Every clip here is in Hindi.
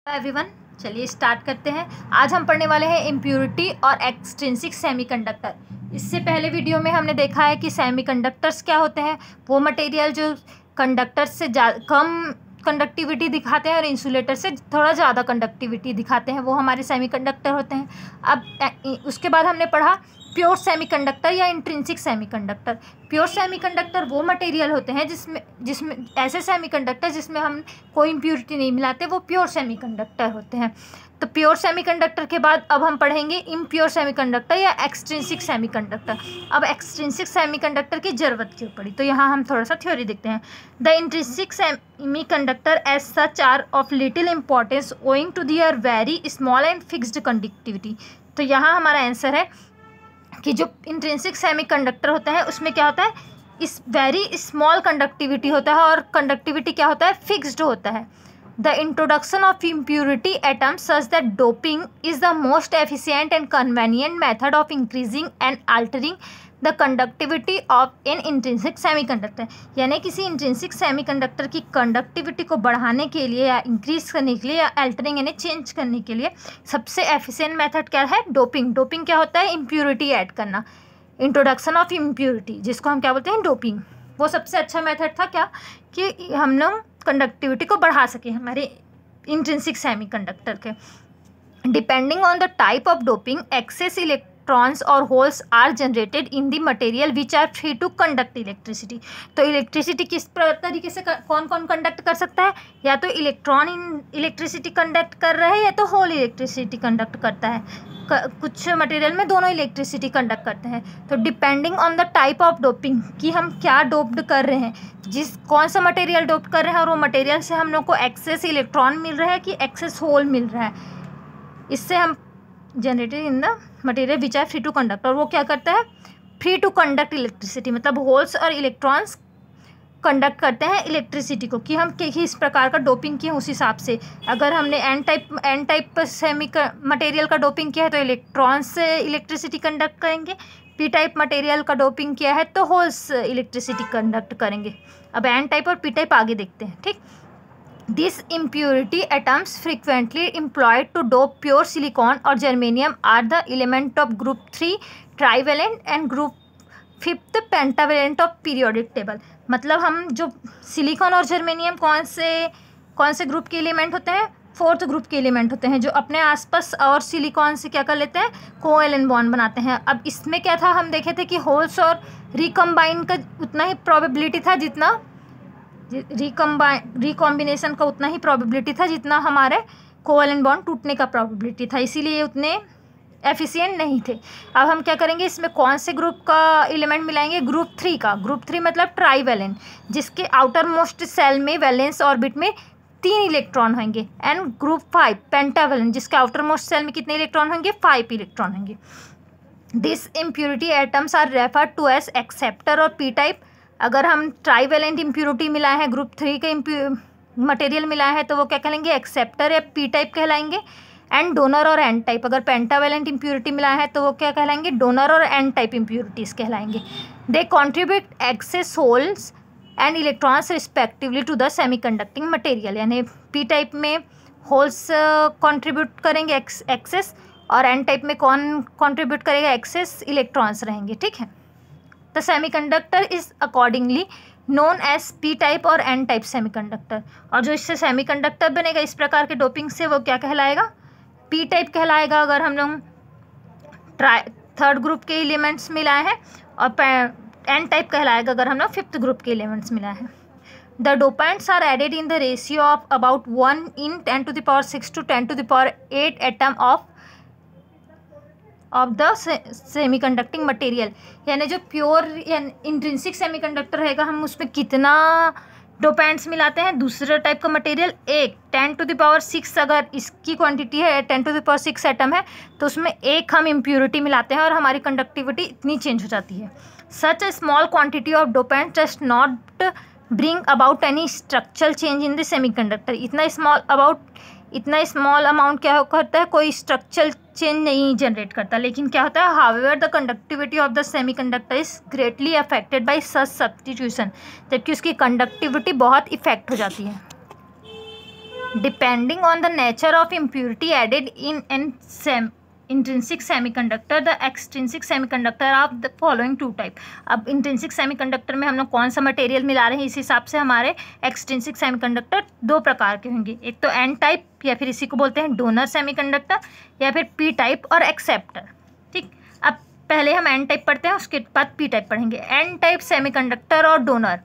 एवरीवन, चलिए स्टार्ट करते हैं। आज हम पढ़ने वाले हैं इम्प्योरिटी और एक्सट्रिंसिक सेमीकंडक्टर। इससे पहले वीडियो में हमने देखा है कि सेमीकंडक्टर्स क्या होते हैं। वो मटेरियल जो कंडक्टर से कम कंडक्टिविटी दिखाते हैं और इंसुलेटर से थोड़ा ज़्यादा कंडक्टिविटी दिखाते हैं, वो हमारे सेमीकंडक्टर होते हैं। अब उसके बाद हमने पढ़ा प्योर सेमीकंडक्टर या इंट्रिंसिक सेमीकंडक्टर। प्योर सेमीकंडक्टर वो मटेरियल होते हैं जिसमें ऐसे सेमीकंडक्टर जिसमें हम कोई इम्प्योरिटी नहीं मिलाते, वो प्योर सेमीकंडक्टर होते हैं। तो प्योर सेमीकंडक्टर के बाद अब हम पढ़ेंगे इम्प्योर सेमीकंडक्टर या एक्सट्रिंसिक सेमीकंडक्टर। अब एक्सट्रिंसिक सेमीकंडक्टर की ज़रूरत क्यों पड़ी, तो यहाँ हम थोड़ा सा थ्योरी देखते हैं। The intrinsic semiconductor as such are of little importance owing to their very small and fixed conductivity. तो यहाँ हमारा आंसर है कि जो इंट्रिंसिक सेमीकंडक्टर होता है उसमें क्या होता है, इस वेरी स्मॉल कंडक्टिविटी होता है और कंडक्टिविटी क्या होता है, फिक्स्ड होता है। The introduction of impurity atoms such that doping is the most efficient and convenient method of increasing and altering the conductivity of N intrinsic semiconductor. यानी किसी इंट्रिंसिक सेमीकंडक्टर की कंडक्टिविटी को बढ़ाने के लिए या इंक्रीज करने के लिए या अल्टरिंग यानी चेंज करने के लिए सबसे एफिशिएंट मेथड क्या है, डोपिंग। डोपिंग क्या होता है, इम्प्योरिटी ऐड करना। इंट्रोडक्शन ऑफ इम्प्योरिटी जिसको हम क्या बोलते हैं, डोपिंग। वो सबसे अच्छा मेथड था क्या कि हम लोग कंडक्टिविटी को बढ़ा सकें हमारे इंट्रिंसिक सेमीकंडक्टर के। Depending on the type of doping excess electrons और holes are generated in the material which are free to conduct electricity. तो इलेक्ट्रिसिटी किस तरीके से कौन कौन कंडक्ट कर सकता है, या तो इलेक्ट्रॉन इलेक्ट्रिसिटी कंडक्ट कर रहा है या तो होल इलेक्ट्रिसिटी कंडक्ट करता है। कुछ मटेरियल में दोनों इलेक्ट्रिसिटी कंडक्ट करते हैं। तो depending on the type of doping कि हम क्या डोप्ड कर रहे हैं, कौन सा मटेरियल डोप्ड कर रहे हैं और वो मटेरियल से हम लोग को एक्सेस इलेक्ट्रॉन मिल रहा है कि एक्सेस होल मिल रहा है, इससे हम generated in the material which are free to conduct. और वो क्या करता है, फ्री टू कंडक्ट इलेक्ट्रिसिटी, मतलब होल्स और इलेक्ट्रॉन्स कंडक्ट करते हैं इलेक्ट्रिसिटी को, कि हम किस प्रकार का डोपिंग किए उस हिसाब से। अगर हमने एन टाइप सेमी मटेरियल का डोपिंग किया है तो इलेक्ट्रॉन्स से इलेक्ट्रिसिटी कंडक्ट करेंगे। पी टाइप मटेरियल का डोपिंग किया है तो होल्स इलेक्ट्रिसिटी कंडक्ट करेंगे। अब एन टाइप और पी टाइप आगे देखते हैं, ठीक। This impurity atoms frequently employed to dope pure silicon और germanium are the element of group 3 trivalent and group 5 pentavalent of periodic table. मतलब हम जो सिलिकॉन और जर्मेनियम कौन से ग्रुप के एलिमेंट होते हैं, 4th ग्रुप के एलिमेंट होते हैं, जो अपने आसपास और सिलिकॉन से क्या कर लेते हैं, कोवेलेंट बॉन्ड बनाते हैं। अब इसमें क्या था, हम देखे थे कि होल्स और रिकम्बाइन का उतना ही प्रोबेबिलिटी था जितना रिकॉम्बिनेशन का उतना ही प्रोबेबिलिटी था जितना हमारे कोवेलेंट बॉन्ड टूटने का प्रोबेबिलिटी था, इसीलिए उतने एफिशिएंट नहीं थे। अब हम क्या करेंगे, इसमें कौन से ग्रुप का एलिमेंट मिलाएंगे, ग्रुप 3 का। ग्रुप 3 मतलब ट्राइवेलेंट, जिसके आउटर मोस्ट सेल में वैलेंस ऑर्बिट में 3 इलेक्ट्रॉन होंगे। एंड ग्रुप 5 पेंटावेलेंट, जिसके आउटर मोस्ट सेल में कितने इलेक्ट्रॉन होंगे, 5 इलेक्ट्रॉन होंगे। This impurity atoms are referred to as acceptor और पी टाइप। अगर हम ट्राइवेलेंट इम्प्योरिटी मिलाए हैं, ग्रुप 3 के मटेरियल मिलाए हैं, तो वो क्या कहलाएंगे, एक्सेप्टर या पी टाइप कहलाएंगे। एंड डोनर और एन टाइप, अगर पेंटावेलेंट इम्प्योरिटी मिलाया है तो वो क्या कहलाएंगे, डोनर और एन टाइप इम्प्योरिटीज़ कहलाएंगे। They contribute excess holes and electrons respectively to the semiconducting material. यानी पी टाइप में होल्स कंट्रीब्यूट करेंगे एक्सेस, और एन टाइप में कौन कंट्रीब्यूट करेगा, एक्सेस इलेक्ट्रॉन्स रहेंगे, ठीक है। The semiconductor is accordingly known as p type और एन टाइप सेमीकंडक्टर। और जो इससे सेमीकंडक्टर बनेगा इस प्रकार के डोपिंग से, वो क्या कहलाएगा, पी टाइप कहलाएगा। अगर हम लोग 3rd ग्रुप के एलिमेंट्स मिलाए हैं, और एन टाइप कहलाएगा अगर हम लोग 5th ग्रुप के एलिमेंट्स मिलाए हैं। The dopants are added in the ratio of about 1 in 10⁶ to 10⁸ atom of the semiconducting material. यानी जो प्योर इंट्रिंसिक सेमीकंडक्टर रहेगा, हम उसमें कितना डोपेंट्स मिलाते हैं, दूसरा टाइप का मटेरियल 1 10⁶, अगर इसकी क्वांटिटी है 10⁶ एटम है तो उसमें 1 हम इम्प्योरिटी मिलाते हैं और हमारी कंडक्टिविटी इतनी चेंज हो जाती है। Such a small quantity of dopant does not bring about any structural change in the semiconductor. इतना स्मॉल अमाउंट क्या करता है, कोई स्ट्रक्चरल चेंज नहीं जनरेट करता। लेकिन क्या होता है, however the conductivity of the semiconductor is greatly affected by such substitution, जबकि उसकी कंडक्टिविटी बहुत इफेक्ट हो जाती है। Depending on the nature of impurity added in an intrinsic semiconductor the extrinsic semiconductor of the following two type. अब इंट्रिंसिक सेमीकंडक्टर में हम लोग कौन सा मटेरियल मिला रहे हैं, इस हिसाब से हमारे एक्सट्रिंसिक सेमीकंडक्टर दो प्रकार के होंगे, एक तो एन टाइप या फिर इसी को बोलते हैं डोनर सेमीकंडक्टर, या फिर पी टाइप और एक्सेप्टर। ठीक, अब पहले हम एन टाइप पढ़ते हैं, उसके बाद पी टाइप पढ़ेंगे। एन टाइप सेमीकंडक्टर और डोनर।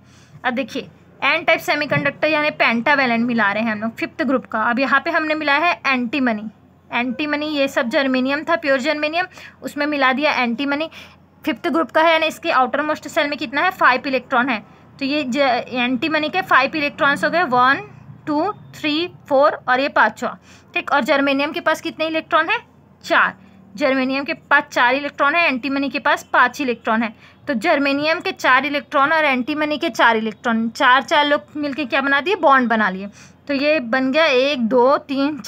अब देखिए एन टाइप सेमीकंडक्टर यानी पेंटावैलेंट मिला रहे हैं हम लोग 5th ग्रुप का। अब यहाँ पे हमने मिलाया है एंटीमनी। एंटीमनी ये सब जर्मेनियम था, प्योर जर्मेनियम, उसमें मिला दिया एंटीमनी। 5th ग्रुप का है यानी इसके आउटर मोस्ट सेल में कितना है, 5 इलेक्ट्रॉन है। तो ये एंटीमनी के 5 इलेक्ट्रॉन्स हो गए, 1 2 3 4 और ये 5वां। ठीक, और जर्मेनियम के पास कितने इलेक्ट्रॉन है, 4। जर्मेनियम के पास 4 इलेक्ट्रॉन है, एंटीमनी के पास 5 इलेक्ट्रॉन है। तो जर्मेनियम के 4 इलेक्ट्रॉन और एंटीमनी के 4 इलेक्ट्रॉन, 4 लोग मिलके क्या बना दिए, बॉन्ड बना लिए। तो ये बन गया 1 2 3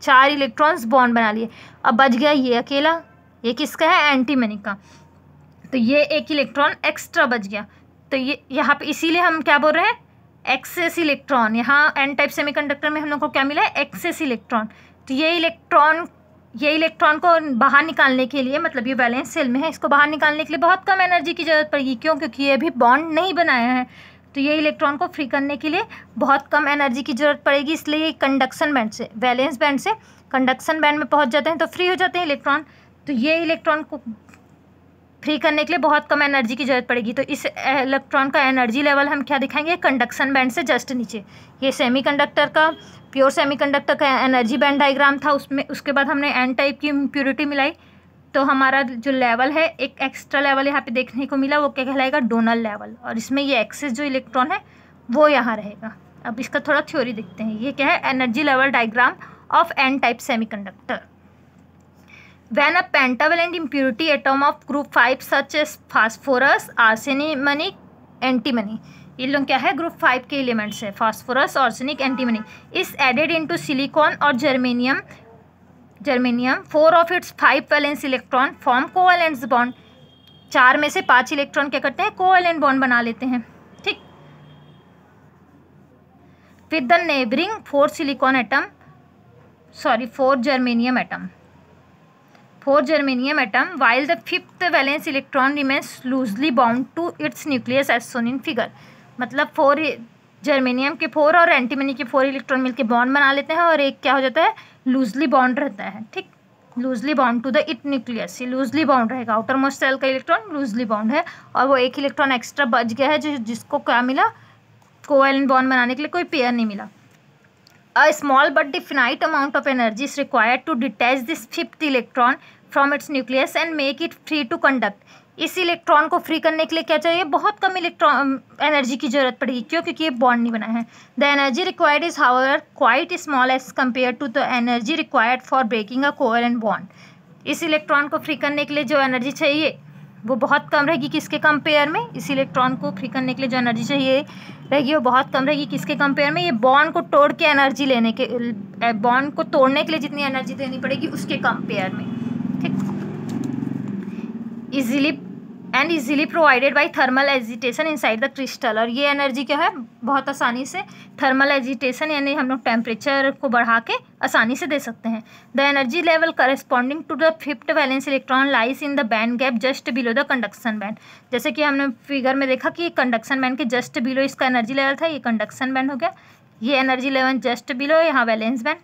4 इलेक्ट्रॉन्स बॉन्ड बना लिए। अब बच गया ये अकेला, ये किसका है, एंटीमनी का। तो ये एक इलेक्ट्रॉन एक्स्ट्रा बच गया। तो ये यहाँ पे इसीलिए हम क्या बोल रहे हैं, एक्सेस इलेक्ट्रॉन। यहाँ एन टाइप सेमीकंडक्टर में हम लोग को क्या मिला है, एक्सेस इलेक्ट्रॉन। तो ये इलेक्ट्रॉन को बाहर निकालने के लिए, मतलब ये वैलेंस सेल में है, इसको बाहर निकालने के लिए बहुत कम एनर्जी की जरूरत पड़ेगी। क्यों, क्योंकि ये अभी बॉन्ड नहीं बनाया है। तो ये इलेक्ट्रॉन को फ्री करने के लिए बहुत कम एनर्जी की ज़रूरत पड़ेगी, इसलिए ये कंडक्शन बैंड से, वैलेंस बैंड से कंडक्शन बैंड में पहुंच जाते हैं तो फ्री हो जाते हैं इलेक्ट्रॉन। तो ये इलेक्ट्रॉन को फ्री करने के लिए बहुत कम एनर्जी की ज़रूरत पड़ेगी। तो इस इलेक्ट्रॉन का एनर्जी लेवल हम क्या दिखाएंगे, कंडक्शन बैंड से जस्ट नीचे। ये सेमीकंडक्टर का, प्योर सेमीकंडक्टर का एनर्जी बैंड डायग्राम था, उसमें उसके बाद हमने एन टाइप की इम्प्योरिटी मिलाई। तो हमारा जो लेवल है, एक एक्स्ट्रा लेवल यहाँ पे देखने को मिला, वो क्या कहलाएगा, डोनर लेवल। और इसमें ये एक्सेस जो इलेक्ट्रॉन है वो यहाँ रहेगा। अब इसका थोड़ा थ्योरी देखते हैं। ये क्या है, energy level diagram of n type semiconductor. When a pentavalent impurity atom of group 5 such as phosphorus, arsenic, antimony, ये लोग क्या है, ग्रुप 5 के एलिमेंट्स है, phosphorus, arsenic, antimony, is added into silicon और germanium 4 of its 5 valence electron form covalent bond. 4 में से 5 इलेक्ट्रॉन क्या करते हैं, कोवैलेंट बॉन्ड बना लेते हैं। ठीक, with the neighbouring 4 germanium atom while the 5th valence electron remains loosely bound to its nucleus as shown in figure। मतलब 4 जर्मेनियम के 4 और एंटीमनी के 4 इलेक्ट्रॉन मिलकर बॉन्ड बना लेते हैं, और एक क्या हो जाता है, लूजली बॉन्ड रहता है। ठीक, loosely bond to the it nucleus, ये लूजली बॉन्ड रहेगा। आउटर मोस्ट सेल का इलेक्ट्रॉन लूजली बॉन्ड है, और वो एक इलेक्ट्रॉन एक्स्ट्रा बच गया है, जिसको क्या मिला, कोवैलेंट बॉन्ड बनाने के लिए कोई पेयर नहीं मिला। A small but definite amount of energy is required to detach this 5th electron from its nucleus and make it free to conduct। इस इलेक्ट्रॉन को फ्री करने के लिए क्या चाहिए, बहुत कम इलेक्ट्रॉन एनर्जी की जरूरत पड़ेगी। क्यों, क्योंकि ये बॉन्ड नहीं बना है। The energy required is however quite small as compare to the energy required for breaking a covalent bond. इस इलेक्ट्रॉन को फ्री करने के लिए जो एनर्जी चाहिए वो बहुत कम रहेगी, किसके कंपेयर में, इस इलेक्ट्रॉन को फ्री करने के लिए जो एनर्जी चाहिए रहेगी वो बहुत कम रहेगी, किसके कंपेयर में, ये बॉन्ड को तोड़ के एनर्जी लेने के, बॉन्ड को तोड़ने के लिए जितनी एनर्जी देनी पड़ेगी उसके कंपेयर में। ठीक, easily provided by thermal agitation inside the crystal. और ये एनर्जी क्या है, बहुत आसानी से थर्मल एजिटेशन यानी हम लोग टेम्परेचर को बढ़ा के आसानी से दे सकते हैं। The energy level corresponding to the 5th valence electron lies in the band gap just below the conduction band. जैसे कि हमने फिगर में देखा कि कंडक्शन बैंड के जस्ट बिलो इसका एनर्जी लेवल था, ये कंडक्शन बैंड हो गया, ये एनर्जी लेवल जस्ट बिलो, यहाँ वैलेंस बैंड।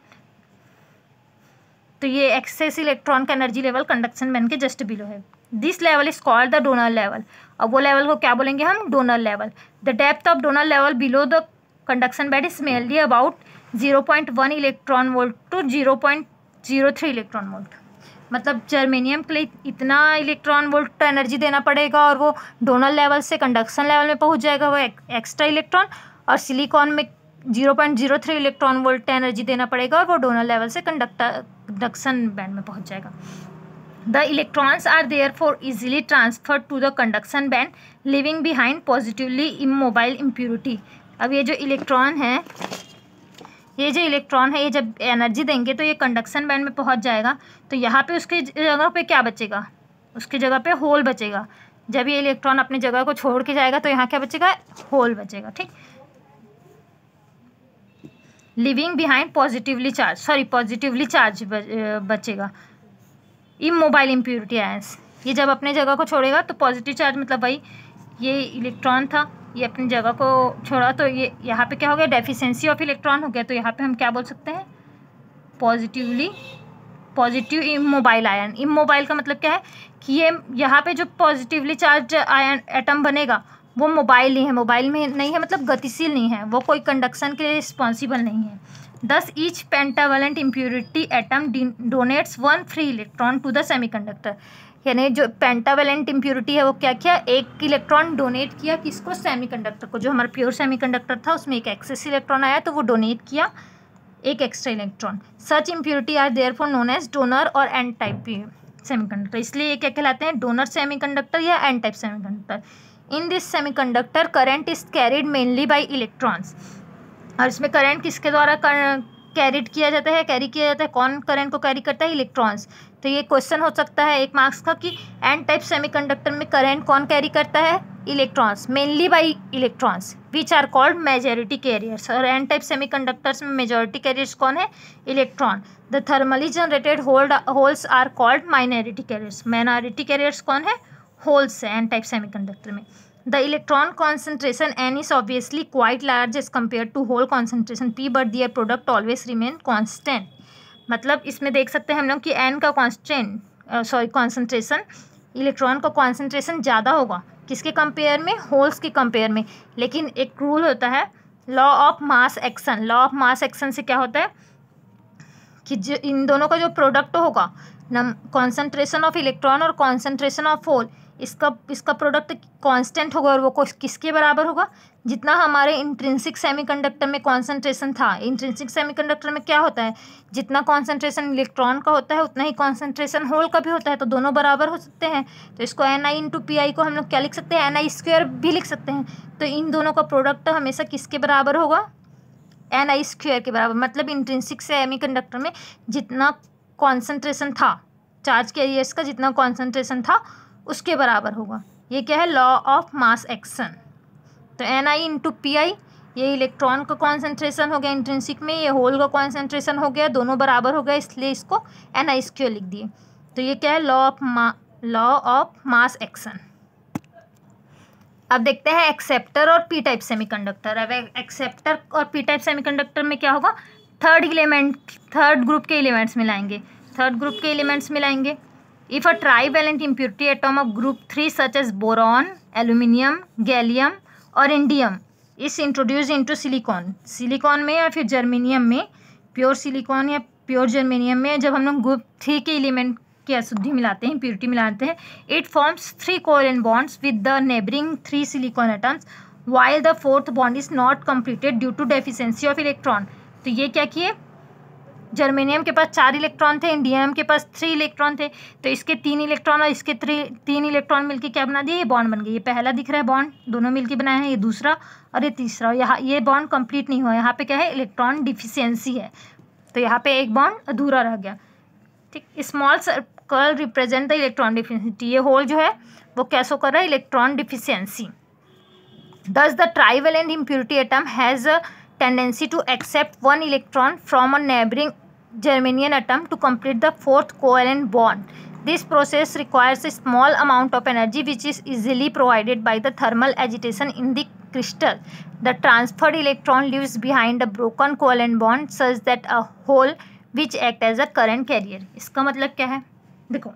तो ये एक्सेस इलेक्ट्रॉन का एनर्जी लेवल कंडक्शन बैंड के जस्ट बिलो है। This level is called the donor level. अब वो लेवल को क्या बोलेंगे हम, donor level. The depth of donor level below the conduction band is mainly about 0.1 electron volt to 0.03 electron volt. मतलब जर्मेनियम के लिए इतना इलेक्ट्रॉन वोल्ट एनर्जी देना पड़ेगा, और वो डोनर लेवल से कंडक्शन लेवल में पहुंच जाएगा वो एक्स्ट्रा इलेक्ट्रॉन, और सिलिकॉन में 0.03 इलेक्ट्रॉन वोल्ट एनर्जी देना पड़ेगा, और वो डोनर लेवल से कंडक्शन बैंड में पहुंच जाएगा। The electrons are therefore easily transferred to the conduction band, leaving behind positively immobile impurity। अब ये जो इलेक्ट्रॉन है ये जब एनर्जी देंगे तो ये कंडक्शन बैंड में पहुंच जाएगा। तो यहाँ पे उसके जगह पे क्या बचेगा, उसके जगह पे होल बचेगा। जब ये इलेक्ट्रॉन अपनी जगह को छोड़ के जाएगा तो यहाँ क्या बचेगा, होल बचेगा। ठीक, लिविंग बिहाइंड पॉजिटिवली चार्ज बचेगा। इमोबाइल इम्प्योरिटी आयंस, ये जब अपने जगह को छोड़ेगा तो पॉजिटिव चार्ज मतलब भाई ये इलेक्ट्रॉन था, ये अपनी जगह को छोड़ा तो ये यहाँ पे क्या हो गया, डेफिशिएंसी ऑफ इलेक्ट्रॉन हो गया। तो यहाँ पे हम क्या बोल सकते हैं, पॉजिटिव इमोबाइल आयन। इमोबाइल का मतलब क्या है कि ये यहाँ पे जो पॉजिटिवली चार्ज आयन एटम बनेगा वो मोबाइल नहीं है, मोबाइल में नहीं है मतलब गतिशील नहीं है, वो कोई कंडक्शन के लिए रिस्पॉन्सिबल नहीं है। Thus, each pentavalent impurity atom donates one free electron to the semiconductor। यानी जो पेंटावेलेंट इम्प्योरिटी है वो क्या किया, एक इलेक्ट्रॉन डोनेट किया किसको, सेमीकंडक्टर को। जो हमारा प्योर सेमीकंडक्टर था उसमें एक एक्सेस इलेक्ट्रॉन आया तो वो डोनेट किया एक extra electron. Such impurity are therefore known as donor और एन टाइप सेमीकंडक्टर। इसलिए ये क्या कहलाते हैं, डोनर सेमीकंडक्टर या N type semiconductor. In this semiconductor current is carried mainly by electrons. और इसमें करंट किसके द्वारा कैरी किया जाता है, कौन करंट को कैरी करता है, इलेक्ट्रॉन्स। तो ये क्वेश्चन हो सकता है 1 मार्क्स का कि एन टाइप सेमीकंडक्टर में करंट कौन कैरी करता है, electrons, mainly by electrons which are called majority carriers. और एन टाइप सेमीकंडक्टर्स में मेजॉरिटी कैरियर्स कौन है, electron. The thermally generated holes are called minority carriers. Minority carriers कौन है, होल्स है एन टाइप सेमीकंडक्टर में। The electron concentration N is obviously quite large as compared to hole concentration P, but their product always remain constant। मतलब इसमें देख सकते हैं हम लोग कि N का कॉन्सेंट्रेशन, इलेक्ट्रॉन का कॉन्सेंट्रेशन ज़्यादा होगा किसके कंपेयर में, होल्स के कंपेयर में। लेकिन एक रूल होता है law of mass action. Law of mass action से क्या होता है कि जो इन दोनों का जो प्रोडक्ट होगा, कॉन्सेंट्रेशन ऑफ इलेक्ट्रॉन और कॉन्सेंट्रेशन ऑफ होल, इसका प्रोडक्ट कांस्टेंट होगा। और वो किसके बराबर होगा, जितना हमारे इंट्रिंसिक सेमीकंडक्टर में कॉन्सेंट्रेशन था। इंट्रिंसिक सेमीकंडक्टर में क्या होता है, जितना कॉन्सेंट्रेशन इलेक्ट्रॉन का होता है उतना ही कॉन्सेंट्रेशन होल का भी होता है, तो दोनों बराबर हो सकते हैं। तो इसको Ni/Pi को हम लोग क्या लिख सकते हैं, Ni² भी लिख सकते हैं। तो इन दोनों का प्रोडक्ट हमेशा किसके बराबर होगा, Ni² के बराबर। मतलब इंट्रिंसिक सेमीकंडक्टर में जितना कॉन्सेंट्रेशन था, चार्ज कैरियर्स का जितना कॉन्सेंट्रेशन था उसके बराबर होगा। ये क्या है, लॉ ऑफ मास एक्शन। तो Ni/Pi ये इलेक्ट्रॉन का कॉन्सेंट्रेशन हो गया इंट्रिंसिक में, ये होल का कॉन्सेंट्रेशन हो गया, दोनों बराबर हो गया, इसलिए इसको Ni² लिख दिए। तो ये क्या है, लॉ ऑफ मास एक्शन। अब देखते हैं एक्सेप्टर और पी टाइप सेमीकंडक्टर। अब एक्सेप्टर और पी टाइप सेमीकंडक्टर में क्या होगा, थर्ड ग्रुप के एलिमेंट्स मिलाएंगे। If a trivalent impurity atom of group 3 such as boron, aluminium, gallium और indium is introduced into silicon में या फिर जर्मेनियम में, प्योर सिलिकॉन या प्योर जर्मेनियम में जब हम लोग ग्रुप 3 के एलिमेंट की अशुद्धि मिलाते हैं, इम्प्योरिटी मिलाते हैं, it forms 3 covalent bonds with the neighbouring 3 silicon atoms while the 4th bond is not completed due to deficiency of electron। तो ये क्या किए, जर्मेनियम के पास 4 इलेक्ट्रॉन थे, इंडियम के पास 3 इलेक्ट्रॉन थे, तो इसके 3 इलेक्ट्रॉन और इसके 3 इलेक्ट्रॉन मिलके क्या बना दिए, ये बॉन्ड बन गई। ये पहला दिख रहा है बॉन्ड, दोनों मिलके बनाया है, ये दूसरा और ये तीसरा। यहाँ ये बॉन्ड कंप्लीट नहीं हुआ, यहाँ पे क्या है, इलेक्ट्रॉन डिफिशियंसी है, तो यहाँ पे एक बॉन्ड अधूरा रह गया। ठीक, small circle represent the electron deficiency. ये होल जो है वो क्या शो कर रहा है, electron deficiency. Thus the trivalent impurity atom has a tendency to accept one electron from a neighboring Germanium atom to complete the 4th covalent bond. This process requires a small amount of energy which is easily provided by the thermal agitation in the crystal. The transferred electron leaves behind a broken covalent bond such that a hole which act as a current carrier। इसका मतलब क्या है, देखो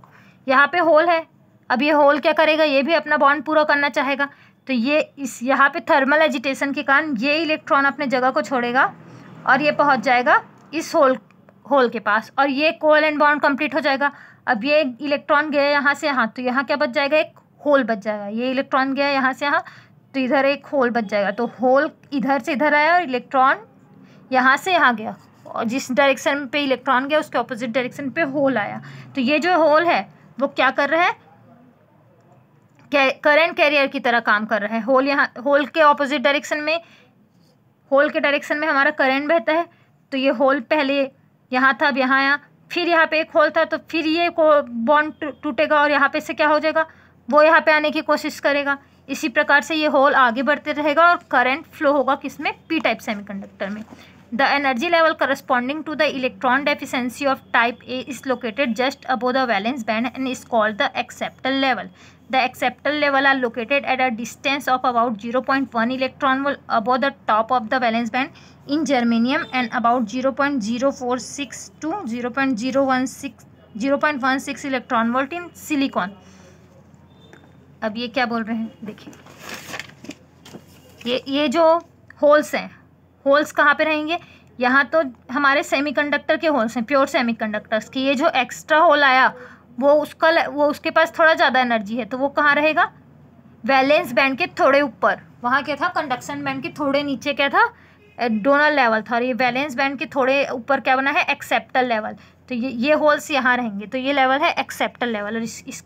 यहाँ पे होल है, अब ये होल क्या करेगा, ये भी अपना बॉन्ड पूरा करना चाहेगा, तो ये इस यहाँ पे थर्मल एजिटेशन के कारण ये इलेक्ट्रॉन अपने जगह को छोड़ेगा और ये पहुँच जाएगा इस होल के पास और ये कोवेलेंट बॉन्ड कंप्लीट हो जाएगा। अब ये इलेक्ट्रॉन गया यहाँ से यहाँ, तो यहाँ क्या बच जाएगा, एक होल बच जाएगा। ये इलेक्ट्रॉन गया यहाँ से यहाँ, तो इधर एक होल बच जाएगा। तो होल इधर से इधर आया और इलेक्ट्रॉन यहाँ से यहाँ गया, और जिस डायरेक्शन पे इलेक्ट्रॉन गया उसके ऑपोजिट डायरेक्शन पे होल आया। तो ये जो होल है वो क्या कर रहा है, करंट कैरियर की तरह काम कर रहा है। होल यहाँ, होल के ऑपोजिट डायरेक्शन में, होल के डायरेक्शन में हमारा करंट बहता है। तो ये होल पहले यहाँ था, अब यहाँ आया, फिर यहाँ पे एक होल था, तो फिर ये बॉन्ड टूटेगा और यहाँ पे से क्या हो जाएगा, वो यहाँ पे आने की कोशिश करेगा। इसी प्रकार से ये होल आगे बढ़ते रहेगा और करंट फ्लो होगा किसमें, पी टाइप सेमीकंडक्टर में। The energy level corresponding to the electron deficiency of type A is located just above the valence band and is called the acceptor level. The acceptor level are located at a distance of about 0.1 electron volt above the top of the valence band in germanium and about 0.046 to 0.16 electron volt in silicon. अब ये क्या बोल रहे हैं देखिए, ये जो होल्स हैं, होल्स कहाँ पे रहेंगे? यहाँ तो हमारे सेमीकंडक्टर के होल्स हैं, प्योर सेमीकंडक्टर्स की. ये जो एक्स्ट्रा होल आया वो उसके पास थोड़ा ज़्यादा एनर्जी है, तो वो कहाँ रहेगा? वैलेंस बैंड के थोड़े ऊपर. वहाँ क्या था? कंडक्शन बैंड के थोड़े नीचे क्या था? डोनल लेवल था. और ये वैलेंस बैंड के थोड़े ऊपर क्या बना है? Acceptor level. तो ये होल्स यहाँ रहेंगे, तो ये लेवल है एक्सेप्टर लेवल. और इस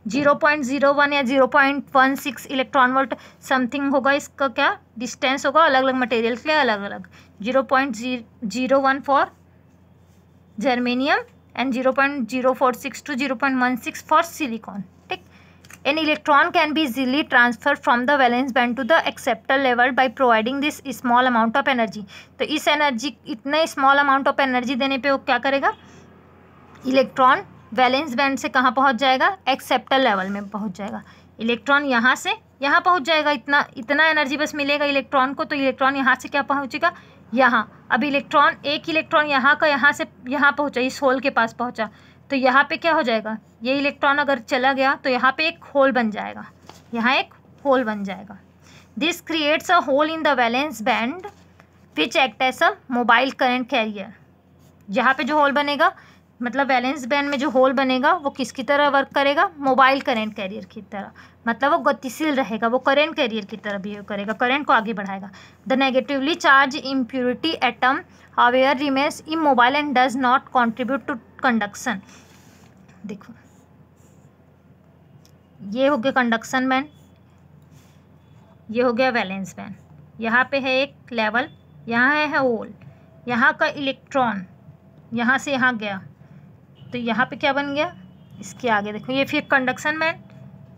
0.01 या 0.16 इलेक्ट्रॉन वोल्ट समथिंग होगा. इसका क्या डिस्टेंस होगा? अलग अलग मटेरियल के लिए अलग अलग. 0.01 for germanium and 0.046 to 0.16 for silicon. ठीक. An electron can be easily transferred from the valence band to the acceptor level by providing this small amount of energy. तो इस एनर्जी, इतना स्मॉल अमाउंट ऑफ एनर्जी देने पे वो क्या करेगा? इलेक्ट्रॉन वैलेंस बैंड से कहाँ पहुँच जाएगा? एक्सेप्टर लेवल में पहुँच जाएगा. इलेक्ट्रॉन यहाँ से यहाँ पहुँच जाएगा. इतना एनर्जी बस मिलेगा इलेक्ट्रॉन को. तो इलेक्ट्रॉन यहाँ से क्या पहुँचेगा? यहाँ. अब इलेक्ट्रॉन, एक इलेक्ट्रॉन यहाँ का यहाँ से यहाँ पहुँचा, इस होल के पास पहुँचा, तो यहाँ पे क्या हो जाएगा? ये इलेक्ट्रॉन अगर चला गया तो यहाँ पे एक होल बन जाएगा, यहाँ एक होल बन जाएगा. This creates a hole in the valence band which act as a mobile current carrier. यहाँ पे जो होल बनेगा, मतलब वैलेंस बैंड में जो होल बनेगा वो किसकी तरह वर्क करेगा? मोबाइल करंट कैरियर की तरह. मतलब वो गतिशील रहेगा, वो करंट कैरियर की तरह बिहेव करेगा, करंट को आगे बढ़ाएगा. The negatively charge impurity atom however remains immobile and does not contribute to conduction. देखो, ये हो गया कंडक्शन बैंड, ये हो गया वैलेंस बैंड. यहाँ पे है एक लेवल, यहाँ है होल, यहाँ का इलेक्ट्रॉन यहाँ से यहाँ गया, तो यहाँ पे क्या बन गया? इसके आगे देखो, ये फिर कंडक्शन बैंड,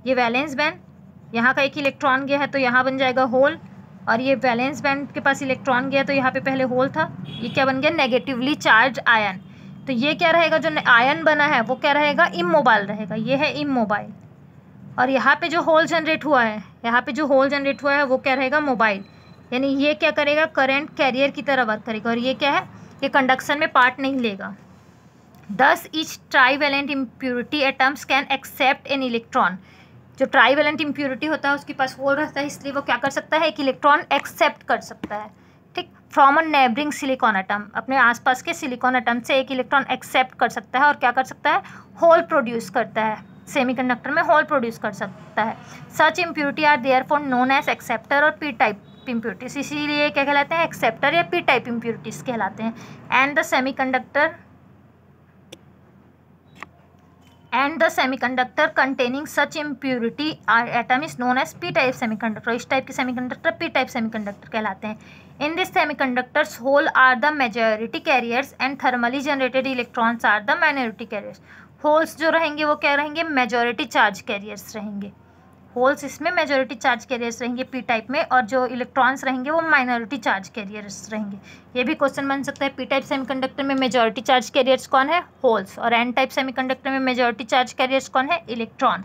ये वैलेंस बैंड, यहाँ का एक इलेक्ट्रॉन गया है तो यहाँ बन जाएगा होल. और ये वैलेंस बैंड के पास इलेक्ट्रॉन गया तो यहाँ पे पहले होल था, ये क्या बन गया? Negatively charge ion. तो ये क्या रहेगा? जो आयन बना है वो क्या रहेगा? इमोबाइल रहेगा. ये है इमोबाइल. और यहाँ पे जो होल जनरेट हुआ है, यहाँ पे जो होल जनरेट हुआ है वो क्या रहेगा? मोबाइल. यानी ये क्या करेगा? करंट कैरियर की तरह वर्क करेगा. और ये क्या है? ये कंडक्शन में पार्ट नहीं लेगा. Thus each trivalent impurity atoms can accept an electron. जो ट्राईवेलेंट इम्प्योरिटी होता है उसके पास होल रहता है, इसलिए वो क्या कर सकता है? एक इलेक्ट्रॉन एक्सेप्ट कर सकता है. ठीक. From a neighbouring silicon atom, अपने आसपास के सिलिकॉन एटम से एक इलेक्ट्रॉन एक्सेप्ट कर सकता है. और क्या कर सकता है? होल प्रोड्यूस करता है. सेमीकंडक्टर में होल प्रोड्यूस कर सकता है. Such impurity are therefore known as acceptor और पी टाइप इम्प्योरिटीज. इसीलिए क्या कहलाते हैं? एक्सेप्टर या पी टाइप इम्प्योरिटीज कहलाते हैं. And the semiconductor containing such impurity atom is known as p-type semiconductor. इस टाइप के सेमीकंडक्टर p-type semiconductor कहलाते हैं. In this semiconductors, whole are the majority carriers and thermally generated electrons are the minority carriers. Holes जो रहेंगे वो क्या रहेंगे? मेजॉरिटी चार्ज कैरियर्स रहेंगे. होल्स इसमें मेजॉरिटी चार्ज कैरियर्स रहेंगे पी टाइप में, और जो इलेक्ट्रॉन्स रहेंगे वो माइनॉरिटी चार्ज कैरियर्स रहेंगे. ये भी क्वेश्चन बन सकता है. पी टाइप सेमीकंडक्टर में मेजॉरिटी चार्ज कैरियर्स कौन है? होल्स. और एन टाइप सेमीकंडक्टर में मेजॉरिटी चार्ज कैरियर्स कौन है? Electron.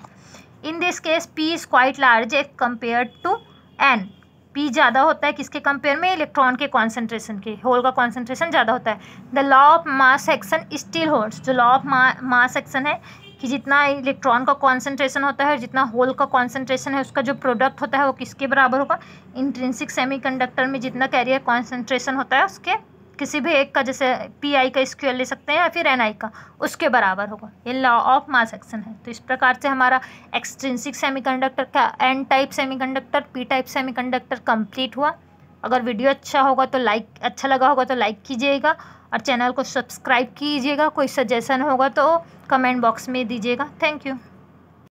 In this case P is quite large as compare to N. P ज़्यादा होता है किसके कंपेयर में? इलेक्ट्रॉन के कॉन्सेंट्रेशन के. होल का कॉन्सेंट्रेशन ज़्यादा होता है. The law of mass action still holds. जो लॉ ऑफ मास एक्शन है कि जितना इलेक्ट्रॉन का कॉन्सेंट्रेशन होता है और जितना होल का कॉन्सेंट्रेशन है उसका जो प्रोडक्ट होता है वो किसके बराबर होगा? इंट्रिंसिक सेमीकंडक्टर में जितना कैरियर कॉन्सेंट्रेशन होता है उसके किसी भी एक का, जैसे पी आई का स्क्वायर ले सकते हैं या फिर एन आई का, उसके बराबर होगा. ये लॉ ऑफ मास एक्शन है. तो इस प्रकार से हमारा एक्सट्रिंसिक सेमीकंडक्टर का N type semiconductor, P type semiconductor complete हुआ. अगर वीडियो अच्छा लगा होगा तो लाइक कीजिएगा और चैनल को सब्सक्राइब कीजिएगा. कोई सजेशन होगा तो कमेंट बॉक्स में दीजिएगा. Thank you.